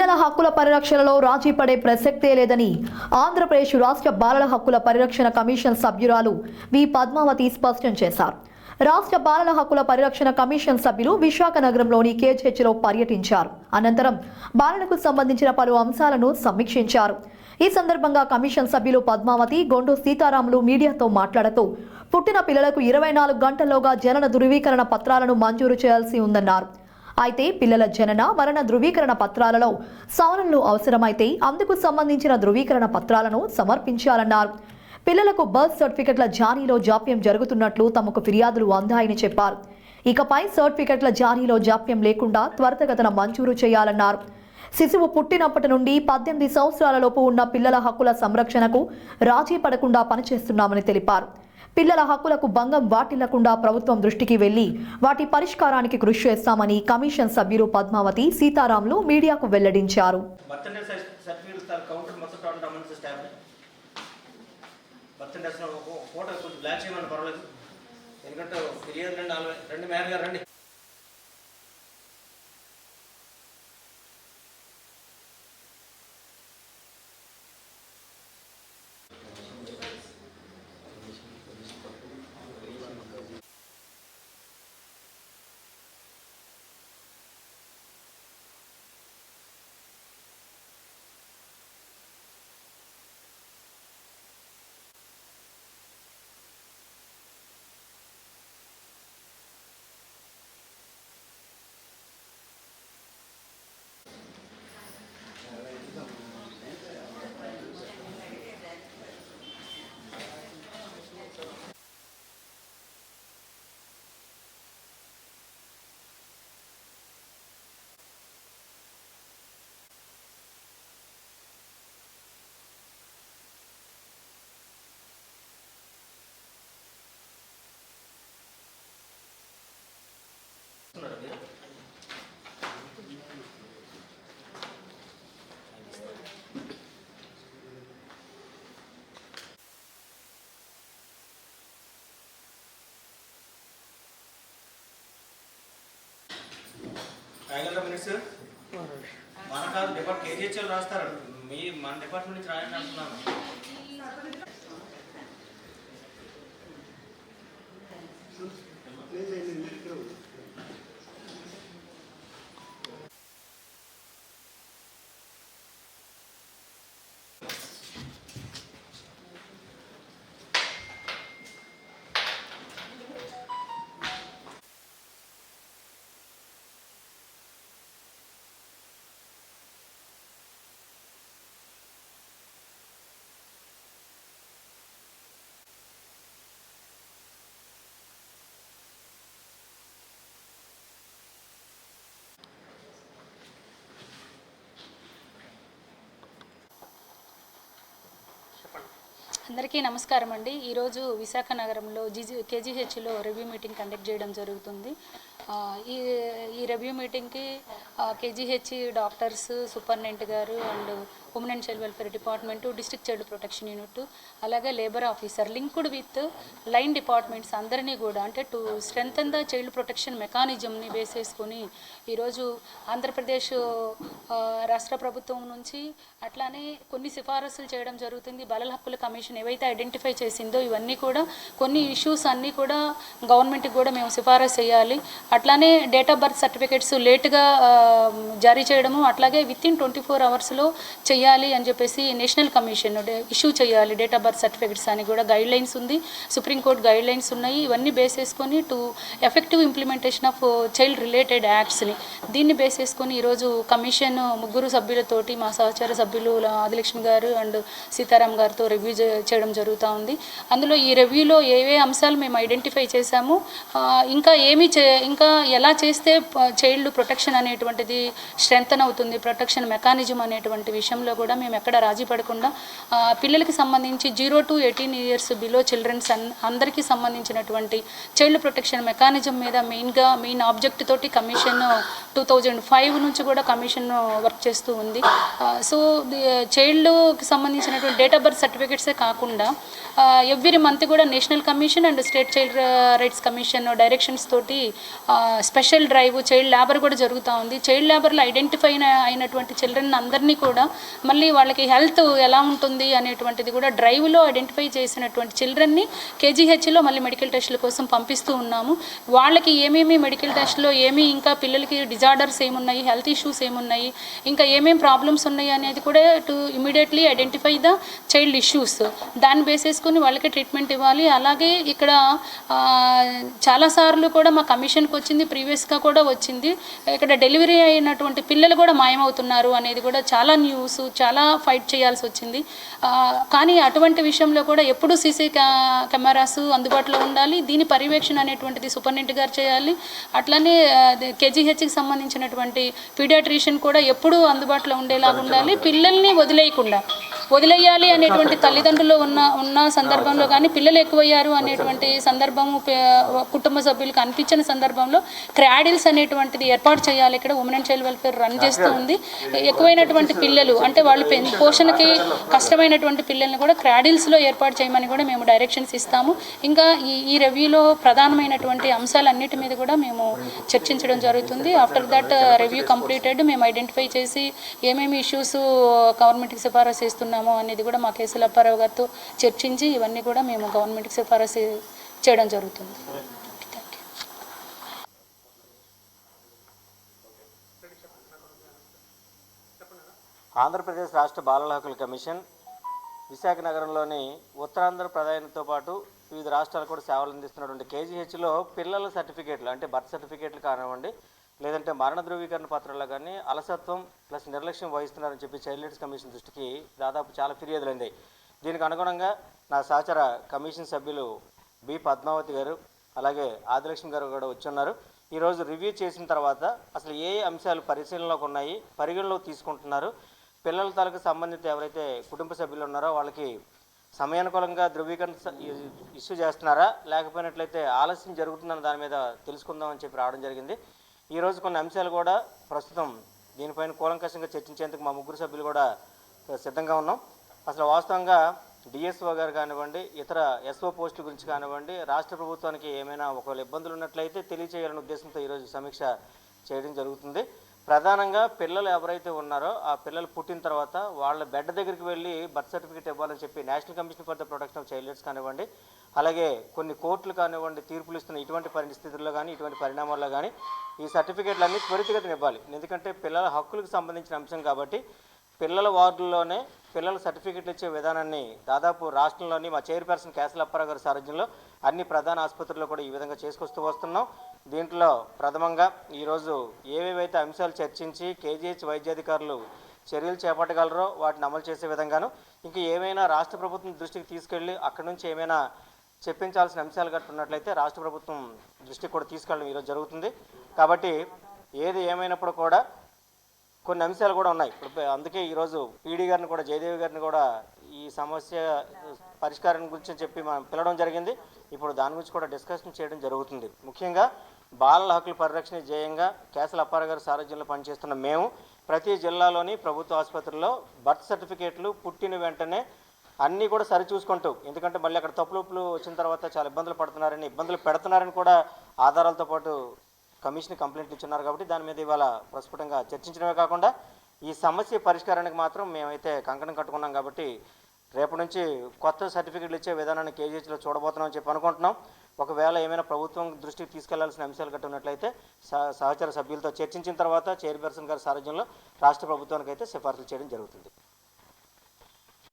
పిల్లల హక్కుల పరిరక్షణలో రాజీ పడే ప్రసక్తే లేదని ఆంధ్రప్రదేశ్ రాష్ట్ర బాలల హక్కుల పరిరక్షణ కమిషన్ సభ్యురాలు వి పద్మావతి స్పష్టం చేశారు. రాష్ట్ర బాలల హక్కుల పరిరక్షణ కమిషన్ సభ్యులు విశాఖ నగరంలోని కేజీహెచ్లో పర్యటించారు. అనంతరం బాలలకు సంబంధించిన పలు అంశాలను సమీక్షించారు. ఈ సందర్భంగా కమిషన్ సభ్యులు పద్మావతి, గొండు సీతారాములు మీడియాతో మాట్లాడుతూ పుట్టిన పిల్లలకు 24 గంటల్లోగా జనన ధృవీకరణ పత్రాలను మంజూరు చేయాల్సి ఉందన్నారు. అయితే పిల్లల జనన మరణ ధృవీకరణ పత్రాలలో సవరణలు అవసరమైతే అందుకు సంబంధించిన ధృవీకరణ పత్రాలను సమర్పించాలన్నారు. పిల్లలకు బర్త్ సర్టిఫికెట్ల జారీలో జాప్యం జరుగుతున్నట్లు తమకు ఫిర్యాదులు అందాయని చెప్పారు. ఇకపై సర్టిఫికెట్ల జారీలో జాప్యం లేకుండా త్వరితగతిన మంజూరు చేయాలన్నారు. శిశువు పుట్టినప్పటి నుండి 18 సంవత్సరాలలోపు ఉన్న పిల్లల హక్కుల సంరక్షణకు రాజీ పడకుండా పనిచేస్తున్నామని తెలిపారు. పిల్లల హక్కులకు భంగం వాటిల్లకుండా ప్రభుత్వం దృష్టికి వెళ్లి వాటి పరిష్కారానికి కృషి చేస్తామని కమిషన్ సభ్యులు పద్మావతి, సీతారాములు మీడియాకు వెల్లడించారు. మన కాదు డిపార్ట్మెంట్ కేజీహెచ్ఎల్ రాస్తారు. మన డిపార్ట్మెంట్ నుంచి రాయండి అంటున్నాను. అందరికీ నమస్కారం అండి. ఈరోజు విశాఖ నగరంలో కేజీహెచ్లో రివ్యూ మీటింగ్ కండక్ట్ చేయడం జరుగుతుంది. ఈ రివ్యూ మీటింగ్కి కేజీహెచ్ డాక్టర్స్, సూపరింటెండెంట్ గారు and women and child welfare department, district child protection unit, అలాగే labour officer linked with line departments అందరినీ కూడా అంటే to strengthen the child protection మెకానిజంని బేస్ చేసుకొని ఈరోజు ఆంధ్రప్రదేశ్ రాష్ట్ర ప్రభుత్వం నుంచి అట్లానే కొన్ని సిఫారసులు చేయడం జరుగుతుంది. బాలల హక్కుల కమిషన్ ఏవైతే ఐడెంటిఫై చేసిందో ఇవన్నీ కూడా కొన్ని ఇష్యూస్ అన్నీ కూడా గవర్నమెంట్కి కూడా మేము సిఫారసు చేయాలి. అట్లానే డేట్ ఆఫ్ బర్త్ సర్టిఫికేట్స్ లేట్గా జారీ చేయడము, అట్లాగే వితిన్ 24 అవర్స్లో చేయాలి అని చెప్పేసి నేషనల్ కమిషన్ ఇష్యూ చేయాలి డేట్ ఆఫ్ బర్త్ సర్టిఫికేట్స్ అని కూడా గైడ్ లైన్స్ ఉంది. సుప్రీంకోర్టు గైడ్ లైన్స్ ఉన్నాయి. ఇవన్నీ బేస్ చేసుకొని to effective implementation of child related యాక్ట్స్ని దీన్ని బేస్ చేసుకొని ఈరోజు కమిషన్ 3 సభ్యులతోటి మా సహచార సభ్యులు ఆదిలక్ష్మి గారు అండ్ సీతారాం గారితో రివ్యూ చేయడం జరుగుతూ ఉంది. అందులో ఈ రివ్యూలో ఏవే అంశాలు మేము ఐడెంటిఫై చేశాము, ఇంకా ఎలా చేస్తే చైల్డ్ ప్రొటెక్షన్ అనేటువంటిది స్ట్రెంగ్తన్ అవుతుంది, ప్రొటెక్షన్ మెకానిజం అనేటువంటి విషయంలో కూడా మేము ఎక్కడ రాజీ పడకుండా పిల్లలకి సంబంధించి 0 to 18 years బిలో చిల్డ్రన్స్ అందరికీ సంబంధించినటువంటి చైల్డ్ ప్రొటెక్షన్ మెకానిజం మీద మెయిన్ ఆబ్జెక్ట్ తోటి కమిషన్ 2005 నుంచి కూడా కమిషన్ వర్క్ పనిచేస్తూ ఉంది. సో చైల్డ్కి సంబంధించినటువంటి డేట్ ఆఫ్ బర్త్ సర్టిఫికేట్సే కాకుండా ఎవ్రీ మంత్ కూడా national commission and state child rights commission directions తోటి స్పెషల్ డ్రైవ్ చైల్డ్ లేబర్ కూడా జరుగుతూ ఉంది. చైల్డ్ లేబర్లో ఐడెంటిఫై అయినటువంటి చిల్డ్రన్ అందరినీ కూడా మళ్ళీ వాళ్ళకి హెల్త్ ఎలా ఉంటుంది అనేటువంటిది కూడా డ్రైవ్లో ఐడెంటిఫై చేసినటువంటి చిల్డ్రన్ని కేజీహెచ్లో మళ్ళీ మెడికల్ టెస్టుల కోసం పంపిస్తూ ఉన్నాము. వాళ్ళకి ఏమేమి మెడికల్ టెస్ట్లో ఇంకా పిల్లలకి డిజార్డర్స్ ఏమున్నాయి, హెల్త్ ఇష్యూస్ ఏమున్నాయి, ఇంకా ఏమేమి ప్రాబ్లమ్స్ ఉన్నాయి అనేది కూడా to immediately identify the child issues, దాన్ని బేస్ చేసుకుని వాళ్ళకి ట్రీట్మెంట్ ఇవ్వాలి. అలాగే ఇక్కడ చాలాసార్లు కూడా మా కమిషన్కి వచ్చింది, ప్రీవియస్గా కూడా వచ్చింది, ఇక్కడ డెలివరీ అయినటువంటి పిల్లలు కూడా మాయమవుతున్నారు అనేది కూడా చాలా న్యూస్, చాలా ఫైట్ చేయాల్సి వచ్చింది. కానీ అటువంటి విషయంలో కూడా ఎప్పుడు సీసీ కెమెరాస్ అందుబాటులో ఉండాలి. దీని పర్యవేక్షణ అనేటువంటిది సూపరింటెండెంట్ గారు చేయాలి. అట్లనే కేజీహెచ్కి సంబంధించినటువంటి పీడియాట్రిషియన్ కూడా ఎప్పుడూ అందుబాటులో ఉండేలాగా ఉండాలి. పిల్లల్ని వదిలేయాలి అనేటువంటి తల్లిదండ్రులు ఉన్న సందర్భంలో కానీ పిల్లలు ఎక్కువయ్యారు అనేటువంటి సందర్భము కుటుంబ సభ్యులకు అనిపించిన సందర్భంలో క్రాడిల్స్ అనేటువంటిది ఏర్పాటు చేయాలి. ఇక్కడ women and child welfare run చేస్తూ ఉంది. ఎక్కువైనటువంటి పిల్లలు అంటే వాళ్ళు పోషణకి కష్టమైనటువంటి పిల్లల్ని కూడా క్రాడిల్స్లో ఏర్పాటు చేయమని కూడా మేము డైరెక్షన్స్ ఇస్తాము. ఇంకా ఈ రివ్యూలో ప్రధానమైనటువంటి అంశాలన్నిటి మీద కూడా మేము చర్చించడం జరుగుతుంది. ఆఫ్టర్ దట్ రివ్యూ కంప్లీటెడ్ మేము ఐడెంటిఫై చేసి ఏమేమి ఇష్యూస్ గవర్నమెంట్కి సిఫారసు చేస్తున్నామో అనేది కూడా మా కేసుల అప్పారావు గారితో చర్చించి ఇవన్నీ కూడా మేము గవర్నమెంట్కి సిఫారసు చేయడం జరుగుతుంది. ఆంధ్రప్రదేశ్ రాష్ట్ర బాలల హక్కుల కమిషన్ విశాఖ నగరంలోని ఉత్తరాంధ్ర ప్రధానితో పాటు వివిధ రాష్ట్రాలు కూడా సేవలు అందిస్తున్నటువంటి కేజీహెచ్లో పిల్లల సర్టిఫికేట్లు అంటే బర్త్ సర్టిఫికేట్లు కానివ్వండి, లేదంటే మరణ ధృవీకరణ పత్రాల్లో కానీ అలసత్వం ప్లస్ నిర్లక్ష్యం వహిస్తున్నారని చెప్పి చైల్డ్ రైట్స్ కమిషన్ దృష్టికి దాదాపు చాలా ఫిర్యాదులు అందాయి. దీనికి అనుగుణంగా నా సహచర కమిషన్ సభ్యులు బి పద్మావతి గారు అలాగే ఆదిలక్ష్మి గారు కూడా వచ్చున్నారు. ఈరోజు రివ్యూ చేసిన తర్వాత అసలు ఏ అంశాలు పరిశీలనలోకి ఉన్నాయి, పరిగణలోకి తీసుకుంటున్నారు, పిల్లల తాలూకు సంబంధిత ఎవరైతే కుటుంబ సభ్యులు ఉన్నారో వాళ్ళకి సమయానుకూలంగా ధృవీకరణ ఇష్యూ చేస్తున్నారా, లేకపోయినట్లయితే ఆలస్యం జరుగుతుందన్న దాని మీద తెలుసుకుందామని చెప్పి రావడం జరిగింది. ఈరోజు కొన్ని అంశాలు కూడా ప్రస్తుతం దీనిపైన కూలంకషంగా చర్చించేందుకు మా ముగ్గురు సభ్యులు కూడా సిద్ధంగా ఉన్నాం. అసలు వాస్తవంగా డిఎస్ఓ గారు కానివ్వండి, ఇతర ఎస్ఓ పోస్టుల గురించి కానివ్వండి, రాష్ట్ర ప్రభుత్వానికి ఏమైనా ఒకవేళ ఇబ్బందులు ఉన్నట్లయితే తెలియచేయాలనే ఉద్దేశంతో ఈరోజు సమీక్ష చేయడం జరుగుతుంది. ప్రధానంగా పిల్లలు ఎవరైతే ఉన్నారో ఆ పిల్లలు పుట్టిన తర్వాత వాళ్ళ బెడ్ దగ్గరికి వెళ్ళి బర్త్ సర్టిఫికేట్ ఇవ్వాలని చెప్పి national commission for the protection of child rights కానివ్వండి, అలాగే కొన్ని కోర్టులు కానివ్వండి తీర్పులు ఇస్తున్న ఇటువంటి పరిస్థితుల్లో కానీ ఇటువంటి పరిణామాల్లో కానీ ఈ సర్టిఫికేట్లన్నీ త్వరితగతిన ఇవ్వాలి. ఎందుకంటే పిల్లల హక్కులకు సంబంధించిన అంశం కాబట్టి పిల్లల వార్డుల్లోనే పిల్లల సర్టిఫికేట్లు ఇచ్చే విధానాన్ని దాదాపు రాష్ట్రంలోని మా చైర్పర్సన్ కేసల అప్పారావు గారి సారథ్యంలో అన్ని ప్రధాన ఆసుపత్రుల్లో కూడా ఈ విధంగా చేసుకొస్తూ వస్తున్నాం. దీంట్లో ప్రథమంగా ఈరోజు ఏవేవైతే అంశాలు చర్చించి కేజీహెచ్ వైద్యాధికారులు చర్యలు చేపట్టగలరో వాటిని అమలు చేసే విధంగాను, ఇంకా ఏమైనా రాష్ట్ర ప్రభుత్వం దృష్టికి తీసుకెళ్ళి అక్కడి నుంచి ఏమైనా చెప్పించాల్సిన అంశాలు గట్రా ఉన్నట్లయితే రాష్ట్ర ప్రభుత్వం దృష్టికి కూడా తీసుకెళ్ళడం ఈరోజు జరుగుతుంది. కాబట్టి ఏది ఏమైనప్పుడు కూడా కొన్ని అంశాలు కూడా ఉన్నాయి. ఇప్పుడు అందుకే ఈరోజు పీడీ గారిని కూడా జయదేవి గారిని కూడా ఈ సమస్య పరిష్కారం గురించి చెప్పి మనం పిలవడం జరిగింది. ఇప్పుడు దాని గురించి కూడా డిస్కషన్ చేయడం జరుగుతుంది. ముఖ్యంగా బాలల హక్కుల పరిరక్షణ ధ్యేయంగా కేసల అప్పారావు గారి సారథ్యంలో పనిచేస్తున్న మేము ప్రతి జిల్లాలోని ప్రభుత్వ ఆసుపత్రుల్లో బర్త్ సర్టిఫికేట్లు పుట్టిన వెంటనే అన్నీ కూడా సరిచూసుకుంటూ, ఎందుకంటే మళ్ళీ అక్కడ తప్పులు వచ్చిన తర్వాత చాలా ఇబ్బందులు పెడుతున్నారని కూడా ఆధారాలతో పాటు కమిషన్ కంప్లైంట్లు ఇచ్చున్నారు. కాబట్టి దాని మీద ఇవాళ ప్రస్ఫుటంగా చర్చించడమే కాకుండా ఈ సమస్య పరిష్కారానికి మాత్రం మేమైతే కంకణం కట్టుకున్నాం. కాబట్టి రేపటి నుంచి కొత్త సర్టిఫికెట్లు ఇచ్చే విధానాన్ని కేజీహెచ్లో చూడబోతున్నామని చెప్పి అనుకుంటున్నాం. ఒకవేళ ఏమైనా ప్రభుత్వం దృష్టికి తీసుకెళ్లాల్సిన అంశాలు గట్రా ఉన్నట్లయితే సహచర సభ్యులతో చర్చించిన తర్వాత చైర్పర్సన్ గారి సారథ్యంలో రాష్ట్ర ప్రభుత్వానికి అయితే సిఫార్సులు చేయడం జరుగుతుంది.